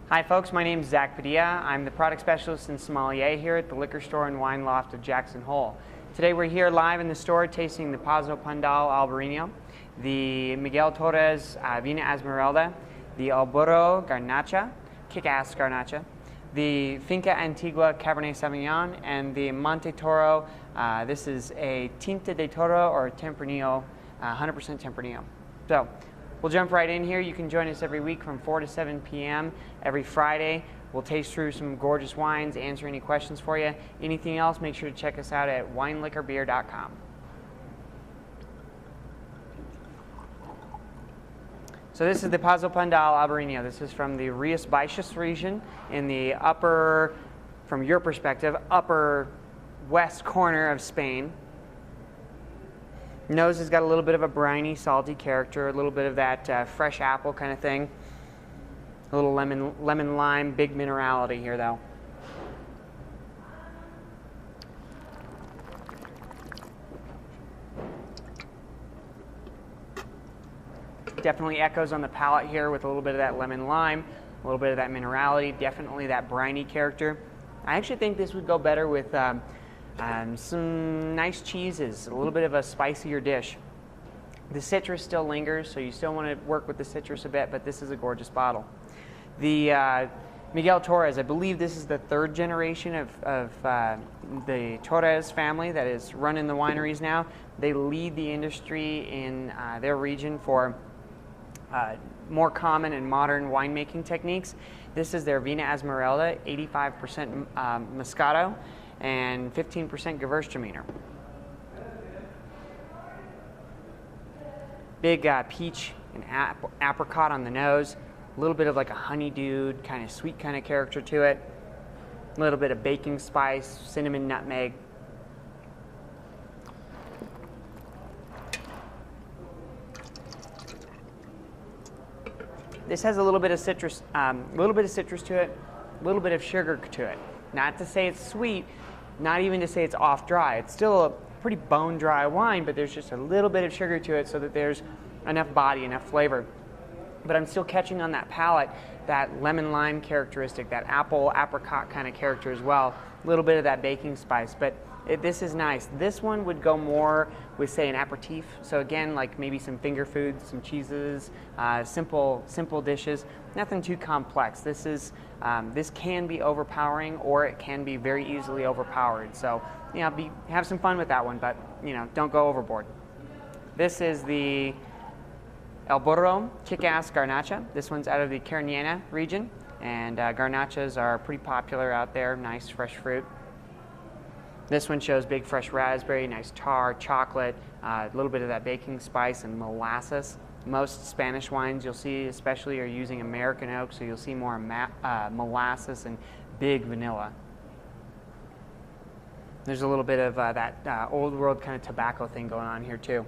Hi folks, my name is Zach Padilla. I'm the product specialist and sommelier here at the liquor store and wine loft of Jackson Hole. Today we're here live in the store tasting the Pazo Pondal Albarino, the Miguel Torres Vina Esmeralda, the Burro Kickass Garnacha, the Finca Antigua Cabernet Sauvignon, and the Monte Toro. This is a Tinta de Toro or Tempranillo, 100% Tempranillo. So we'll jump right in here. You can join us every week from 4 to 7 p.m. every Friday. We'll taste through some gorgeous wines, answer any questions for you. Anything else, make sure to check us out at wineliquorbeer.com. So this is the Pazo Pondal Albarino. This is from the Rías Baixas region in the upper, from your perspective, upper west corner of Spain. Nose has got a little bit of a briny, salty character, a little bit of that fresh apple kind of thing. A little lemon lime, big minerality here though. Definitely echoes on the palate here with a little bit of that lemon lime, a little bit of that minerality, definitely that briny character. I actually think this would go better with some nice cheeses, a little bit of a spicier dish. The citrus still lingers, so you still want to work with the citrus a bit, but this is a gorgeous bottle. The Miguel Torres, I believe this is the third generation of the Torres family that is running the wineries now. They lead the industry in their region for more common and modern winemaking techniques. This is their Vina Esmeralda, 85% Moscato and 15% Gewürztraminer. Big peach and apricot on the nose, a little bit of like a honeydewed, kind of sweet kind of character to it, a little bit of baking spice, cinnamon, nutmeg. This has a little bit of citrus, to it, a little bit of sugar to it. Not to say it's sweet, not even to say it's off dry. It's still a pretty bone dry wine, but there's just a little bit of sugar to it so that there's enough body, enough flavor. But I'm still catching on that palate that lemon lime characteristic, that apple apricot kind of character as well. A little bit of that baking spice, but this is nice. This one would go more with, say, an aperitif. So again, like maybe some finger foods, some cheeses, simple dishes. Nothing too complex. This can be overpowering, or it can be very easily overpowered. So have some fun with that one, but don't go overboard. This is the El Burro Kickass Garnacha. This one's out of the Carniena region, and garnachas are pretty popular out there. Nice fresh fruit. This one shows big fresh raspberry, nice tar, chocolate, a little bit of that baking spice and molasses. Most Spanish wines you'll see especially are using American oak, so you'll see more molasses and big vanilla. There's a little bit of that old world kind of tobacco thing going on here too.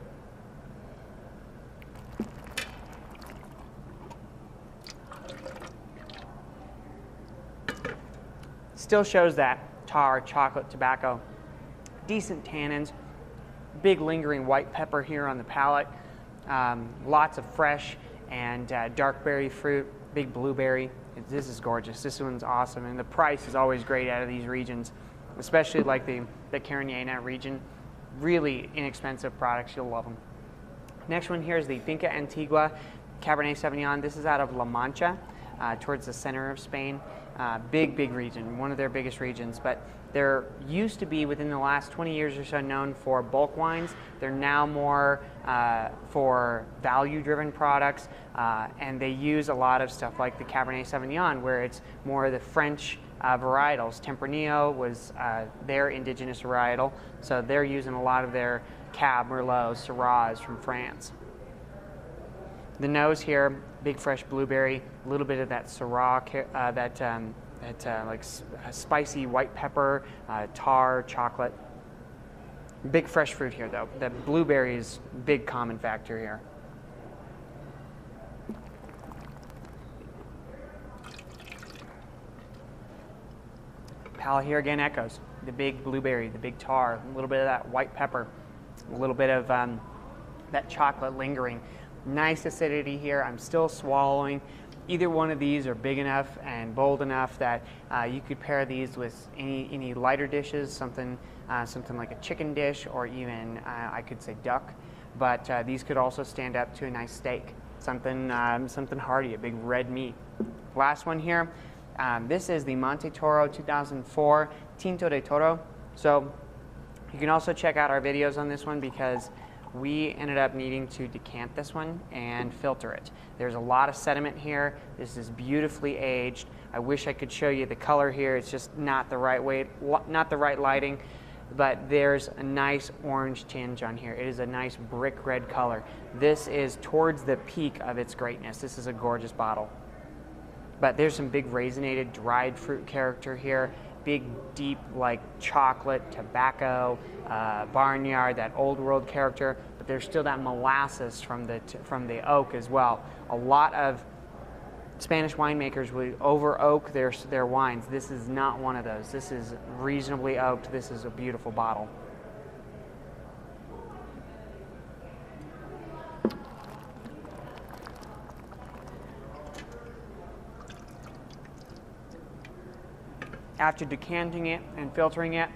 Still shows that tar, chocolate, tobacco, decent tannins, big lingering white pepper here on the palate, lots of fresh and dark berry fruit, big blueberry. This is gorgeous. This one's awesome, and the price is always great out of these regions, especially like the Carniena region. Really inexpensive products. You'll love them. Next one here is the Finca Antigua Cabernet Sauvignon. This is out of La Mancha, towards the center of Spain. Big region, one of their biggest regions, but they're used to be, within the last 20 years or so, known for bulk wines. They're now more for value-driven products, and they use a lot of stuff like the Cabernet Sauvignon, where it's more of the French varietals. Tempranillo was their indigenous varietal, so they're using a lot of their Cab, Merlot, Syrahs from France. The nose here, big fresh blueberry, a little bit of that Syrah, spicy white pepper, tar, chocolate. Big fresh fruit here though. The blueberry is big common factor here. Palate here again echoes. The big blueberry, the big tar, a little bit of that white pepper, a little bit of that chocolate lingering. Nice acidity here. I'm still swallowing. either one of these are big enough and bold enough that you could pair these with any lighter dishes, something like a chicken dish, or even I could say duck. But these could also stand up to a nice steak, something hearty, a big red meat. Last one here. This is the Monte Toro 2004 Tinto de Toro. So you can also check out our videos on this one because we ended up needing to decant this one and filter it. There's a lot of sediment here. This is beautifully aged. I wish I could show you the color here. It's just not the right way, not the right lighting, but there's a nice orange tinge on here. It is a nice brick red color. This is towards the peak of its greatness. This is a gorgeous bottle. But there's some big raisinated dried fruit character here. Big, deep, like chocolate, tobacco, barnyard, that old world character, but there's still that molasses from the oak as well. A lot of Spanish winemakers would over oak their wines. This is not one of those. This is reasonably oaked. This is a beautiful bottle. After decanting it and filtering it,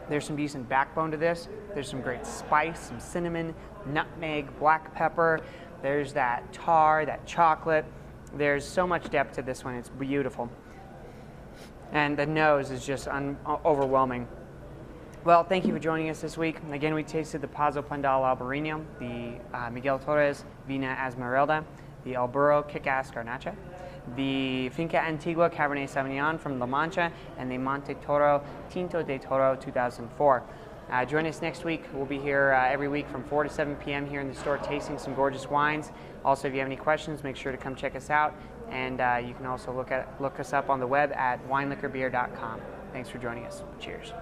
there's some decent backbone to this. There's some great spice, some cinnamon, nutmeg, black pepper. There's that tar, that chocolate. There's so much depth to this one. It's beautiful. And the nose is just overwhelming. Well, thank you for joining us this week. Again, we tasted the Pazo Pondal Albarino, the Miguel Torres Vina Esmeralda, the Burro Kickass Garnacha, the Finca Antigua Cabernet Sauvignon from La Mancha, and the Monte Toro Tinto de Toro 2004. Join us next week. We'll be here every week from 4 to 7 p.m. here in the store tasting some gorgeous wines. Also, if you have any questions, make sure to come check us out. And you can also look us up on the web at wineliquorbeer.com. Thanks for joining us. Cheers.